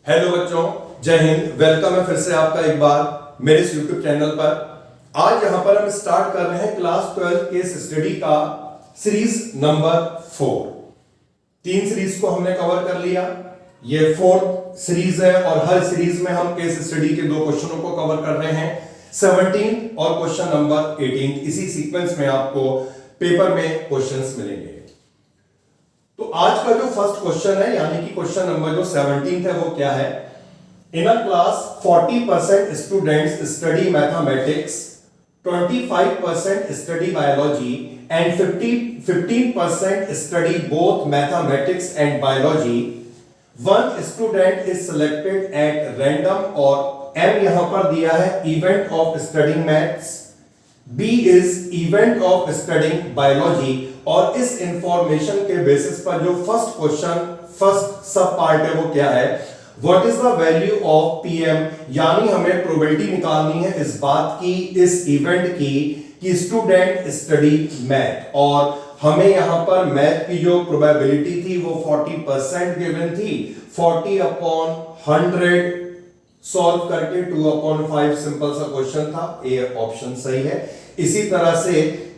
Hello बच्चों, जय Hind. Welcome है फिर से आपका एक बार मेरे इस यूट्यूब चैनल पर। आज यहां पर हम स्टार्ट कर रहे हैं क्लास 12 केस स्टडी का सीरीज नंबर 4। 3 सीरीज को हमने कवर कर लिया, ये 4th सीरीज है और हर सीरीज में हम केस स्टडी के 2 क्वेश्चनों को कवर कर रहे हैं, 17 और क्वेश्चन नंबर 18। इसी सीक्वेंस में आपको पेपर में क्वेश्चंस मिलेंगे। तो आज का जो फर्स्ट क्वेश्चन है यानी कि क्वेश्चन नंबर जो 17 है वो क्या है? In a class 40% students study mathematics, 25% study biology and 15% study both mathematics and biology. One student is selected at random, और एम यहां पर दिया है event of studying maths, B is event of studying biology. और इस information के basis पर जो first question first sub part है वो क्या है? What is the value of P M, यानी हमें प्रोबेबिलिटी निकालनी है इस बात की, इस इवेंट की कि स्टूडेंट स्टडी मैथ। और हमें यहां पर मैथ की जो प्रोबेबिलिटी थी वो 40% गिवन थी। 40/100 सॉल्व करके 2/5 सिंपल सा क्वेश्चन था, ए ऑप्शन सही है। इसी तरह से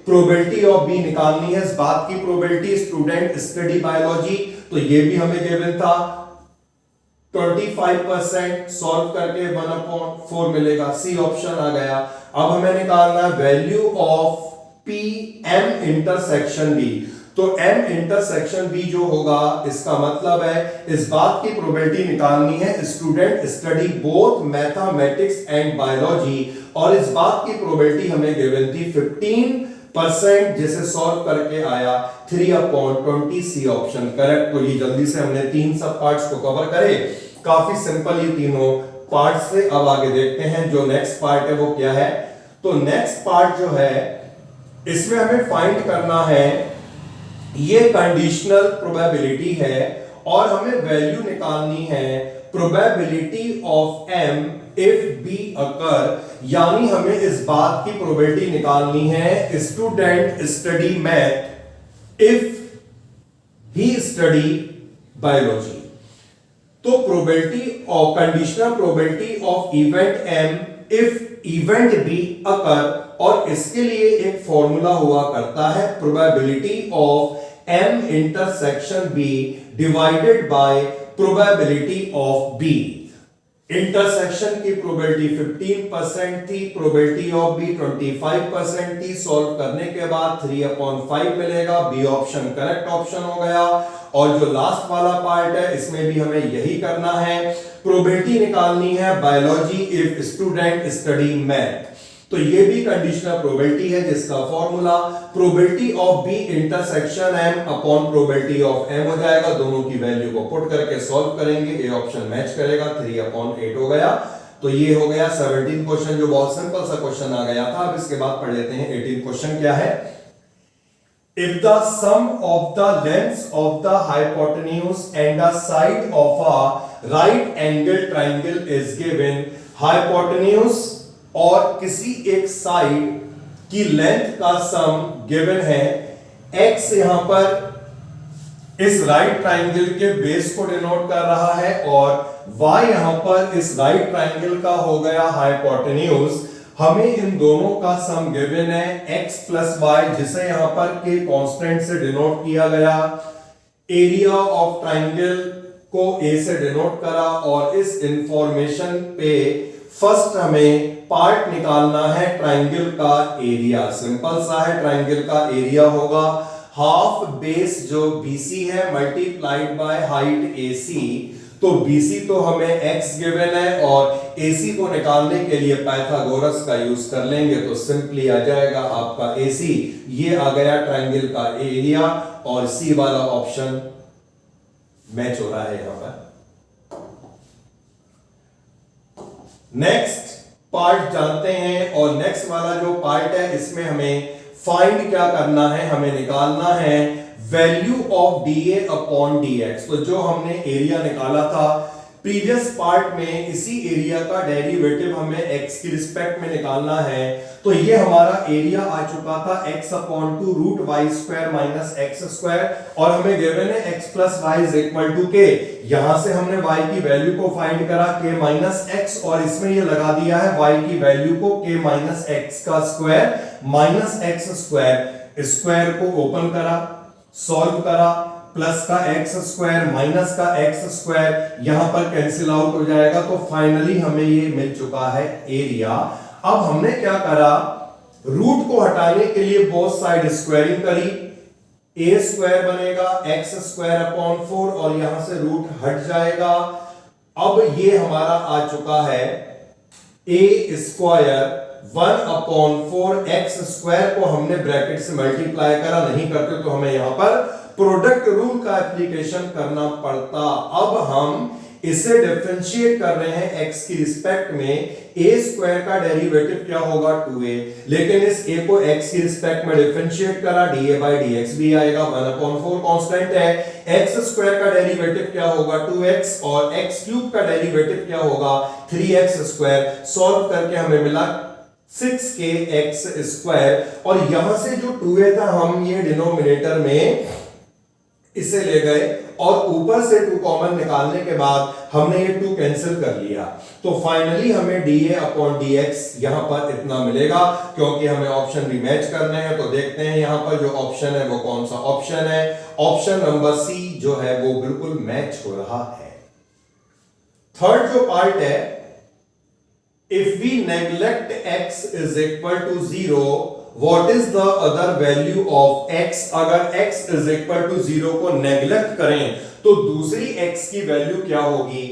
प्रोबेबिलिटी ऑफ बी निकालनी है इस बात की, प्रोबेबिलिटी स्टूडेंट स्टडी बायोलॉजी, तो ये भी हमें गिवन था। 25% सॉल्व करके 1/4 मिलेगा, सी ऑप्शन आ गया। अब हमें निकालना है value of p m intersection b. तो एम इंटरसेक्शन बी जो होगा, इसका मतलब है इस बात की प्रोबेबिलिटी निकालनी है student study both mathematics and biology, और इस बात की प्रोबेबिलिटी हमें गिवन थी 15%, जिसे सॉल्व करके आया 3/20, सी ऑप्शन करेक्ट। तो ये जल्दी से हमने 3 सब पार्ट्स को कवर करे, काफी सिंपल ये तीनों पार्ट्स से। अब आगे देखते हैं जो नेक्स्ट पार्ट है वो क्या है। तो नेक्स्ट पार्ट जो है इसमें हमें फाइंड करना है, ये कंडीशनल प्रोबेबिलिटी है और हमें वैल्यू निकालनी है probability of M if B occur, यानी हमें इस बात की प्रोबेबिलिटी निकालनी है student study math if he study biology. तो प्रोबेबिलिटी और conditional probability of event M if event B occur, और इसके लिए एक फॉर्मूला हुआ करता है probability of M intersection B divided by probability of B. Intersection की प्रोबेबिलिटी 15% थी, प्रोबेबिलिटी ऑफ बी 25% थी। सॉल्व करने के बाद 3/5 मिलेगा, बी ऑप्शन करेक्ट ऑप्शन हो गया। और जो लास्ट वाला पार्ट है इसमें भी हमें यही करना है, प्रोबेबिलिटी निकालनी है biology if student study math. तो ये भी कंडीशनल प्रोबेबिलिटी है जिसका formula probability of B intersection M upon probability of M हो जाएगा। दोनों की वैल्यू को पुट करके सॉल्व करेंगे, ए ऑप्शन मैच करेगा, 3/8 हो गया। तो ये हो गया 17 क्वेश्चन, जो बहुत सिंपल सा क्वेश्चन आ गया था। अब इसके बाद पढ़ लेते हैं 18 क्वेश्चन क्या है। If the sum of the lengths of the hypotenuse and the side of a right angle triangle is given, hypotenuse और किसी एक साइड की लेंथ का सम गिवन है, x यहां पर इस राइट ट्राइंगल के बेस को डिनोट कर रहा है और y यहां पर इस राइट ट्राइंगल का हो गया हाइपोटेन्यूज। हमें इन दोनों का सम गिवन है x प्लस वाई, जिसे यहां पर के कांस्टेंट से डिनोट किया गया। एरिया ऑफ ट्राइंगल को a से डिनोट करा, और इस इंफॉर्मेशन पे फर्स्ट हमें पार्ट निकालना है ट्राइंगल का एरिया। सिंपल सा है, ट्राइंगल का एरिया होगा हाफ बेस जो BC है मल्टीप्लाइड बाय हाइट AC। तो BC तो हमें x गिवन है और AC को निकालने के लिए पाइथागोरस का यूज कर लेंगे, तो सिंपली आ जाएगा आपका AC। ये आ गया ट्राइंगल का एरिया और C वाला ऑप्शन मैच हो रहा है यहां पर। नेक्स्ट पार्ट जानते हैं, और नेक्स्ट वाला जो पार्ट है इसमें हमें फाइंड क्या करना है, हमें निकालना है value of dA upon dx। तो जो हमने एरिया निकाला था प्रीवियस पार्ट में इसी एरिया का डेरिवेटिव हमें x की रिस्पेक्ट में निकालना है। तो ये हमारा एरिया आ चुका था x upon two root Y square minus X square, और हमें गिवन है x plus Y is equal to K. यहां से हमने y की वैल्यू को फाइंड करा k माइनस एक्स, और इसमें ये लगा दिया है y की वैल्यू को k माइनस एक्स का square minus X square. Square को ओपन करा, सॉल्व करा, प्लस का एक्स स्क्वायर माइनस का एक्स स्क्वायर यहां पर कैंसिल आउट हो जाएगा। तो फाइनली हमें ये मिल चुका है एरिया। अब हमने क्या करा, रूट को हटाने के लिए बोथ साइड स्क्वायरिंग करी, ए स्क्वायर बनेगा एक्स स्क्वायर अपॉन 4 और यहां से रूट हट जाएगा। अब ये हमारा आ चुका है ए स्क्वायर 1/4 एक्स स्क्वायर को हमने ब्रैकेट से मल्टीप्लाई करा, नहीं करते तो हमें यहां पर प्रोडक्ट रूल का एप्लीकेशन करना पड़ता। अब हम इसे डिफरेंशिएट कर रहे हैं x की रिस्पेक्ट में, a स्क्वायर का डेरिवेटिव क्या होगा 2a, लेकिन इस a को x की रिस्पेक्ट में डिफरेंशिएट करा, dA by dx भी आएगा, 1/4 कांस्टेंट है। x स्क्वायर का डेरिवेटिव क्या होगा 2x, और x क्यूब का डेरिवेटिव क्या होगा 3x स्क्वायर। सॉल्व करके हमें मिला 6kx स्क्वायर, और यहां से जो 2a था हम ये डिनोमिनेटर में इसे ले गए, और ऊपर से 2 कॉमन निकालने के बाद हमने ये 2 कैंसिल कर लिया। तो फाइनली हमें dA अपॉन dx यहां पर इतना मिलेगा, क्योंकि हमें ऑप्शन भी मैच करने हैं। तो देखते हैं यहां पर जो ऑप्शन है वो कौन सा ऑप्शन है। ऑप्शन नंबर सी जो है वो बिल्कुल मैच हो रहा है। थर्ड जो पार्ट है, if we neglect x is equal to 0, what is the other value of x। अगर x इज इक्वल टू 0 को नेग्लेक्ट करें तो दूसरी x की वैल्यू क्या होगी।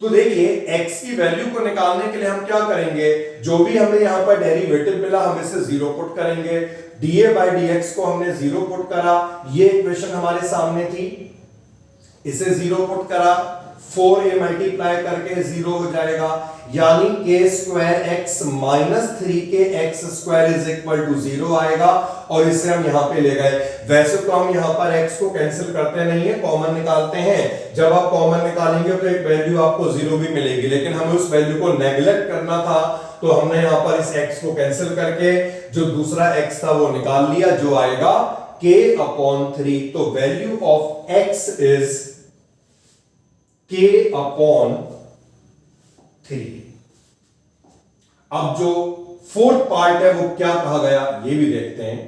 तो देखिए x की वैल्यू को निकालने के लिए हम क्या करेंगे, जो भी हमें यहां पर डेरिवेटिव मिला हम इसे 0 पुट करेंगे, dA by dx को हमने 0 पुट करा, ये इक्वेशन हमारे सामने थी, इसे 0 पुट करा, 4a मल्टीप्लाई करके 0 हो जाएगा, यानी k square x minus 3kx square is equal to 0 आएगा, और इसे हम यहां पे ले गए। वैसे तो हम यहां पर x को कैंसिल करते नहीं है, कॉमन निकालते हैं। जब आप कॉमन निकालेंगे तो एक वैल्यू आपको 0 भी मिलेगी, लेकिन हमें उस वैल्यू को नेग्लेक्ट करना था, तो हमने यहां पर इस x को कैंसिल करके जो दूसरा x था वो निकाल लिया, जो आएगा k अपॉन 3। तो value of x is k upon 3। अब जो फोर्थ पार्ट है वो क्या कहा गया ये भी देखते हैं।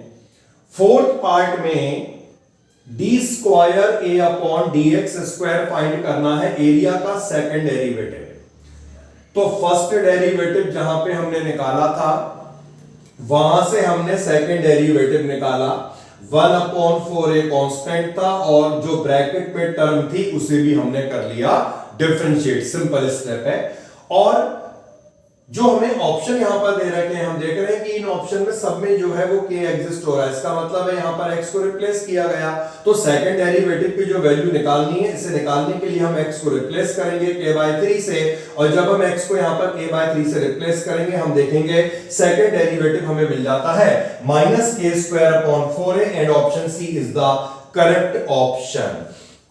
फोर्थ पार्ट में d square a upon dx square find करना है, एरिया का सेकंड डेरिवेटिव। तो फर्स्ट डेरिवेटिव जहां पे हमने निकाला था वहां से हमने सेकंड डेरिवेटिव निकाला, 1/4a कांस्टेंट था, और जो ब्रैकेट में टर्म थी उसे भी हमने कर लिया डिफरेंशिएट, सिंपल स्टेप है। और जो हमें ऑप्शन यहां पर दे रखे हैं, हम देख रहे हैं कि इन ऑप्शन में सब में जो है वो k एग्जिस्ट हो रहा है, इसका मतलब है यहां पर x को रिप्लेस किया गया। तो सेकंड डेरिवेटिव की जो वैल्यू निकालनी है, इसे निकालने के लिए हम x को रिप्लेस करेंगे k/3 से, और जब हम x को यहां पर k/3 से रिप्लेस करेंगे हम देखेंगे सेकंड डेरिवेटिव हमें मिल जाता है -k²/4a, and option C is the correct option.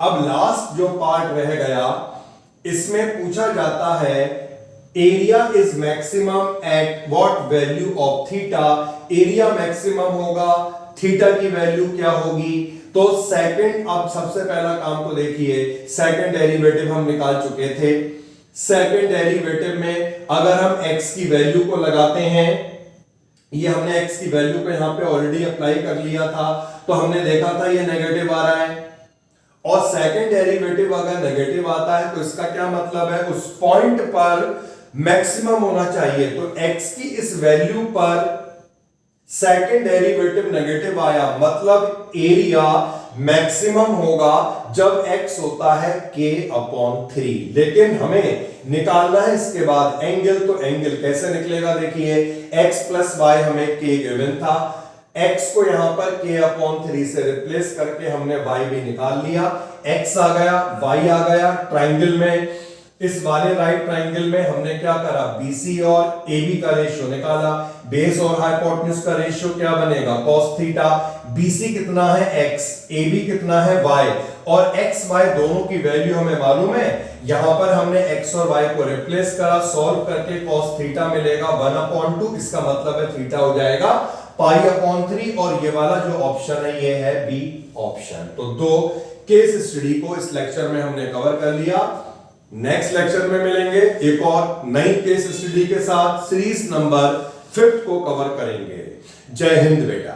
अब लास्ट जो पार्ट रह गया, इसमें पूछा जाता है area is maximum at what value of theta. Area maximum होगा, थीटा की वैल्यू क्या होगी। तो सेकंड, अब सबसे पहला काम तो देखिए, सेकंड डेरिवेटिव हम निकाल चुके थे। सेकंड डेरिवेटिव में अगर हम x की वैल्यू को लगाते हैं, ये हमने x की वैल्यू को यहां पे ऑलरेडी अप्लाई कर लिया था, तो हमने देखा था ये नेगेटिव आ रहा है, और सेकंड डेरिवेटिव अगर नेगेटिव आता है तो इसका क्या मतलब है, उस पॉइंट पर मैक्सिमम होना चाहिए। तो x की इस वैल्यू पर सेकंड डेरिवेटिव नेगेटिव आया, मतलब एरिया मैक्सिमम होगा जब x होता है k/3। लेकिन हमें निकालना है इसके बाद एंगल, तो एंगल कैसे निकलेगा देखिए, x प्लस वाई हमें k गिवन था, x को यहां पर k/3 से रिप्लेस करके हमने y भी निकाल लिया, x आ गया, y आ गया। ट्राइंगल में, इस वाले राइट ट्राइंगल में हमने क्या करा, BC और AB का रेशियो निकाला, बेस और हाइपोटेन्यूज का रेशियो क्या बनेगा cos थीटा। BC कितना है x, AB कितना है y, और x y दोनों की वैल्यू हमें मालूम है, यहां पर हमने x और y को रिप्लेस करा, सॉल्व करके cos थीटा मिलेगा 1/2, इसका मतलब है थीटा हो जाएगा π/3, और ये वाला जो ऑप्शन है ये है बी ऑप्शन। तो दो केस स्टडी को इस लेक्चर में हमने कवर कर लिया। नेक्स्ट लेक्चर में मिलेंगे एक और नई केस स्टडी के साथ, सीरीज नंबर 5 को कवर करेंगे। जय हिंद बेटा।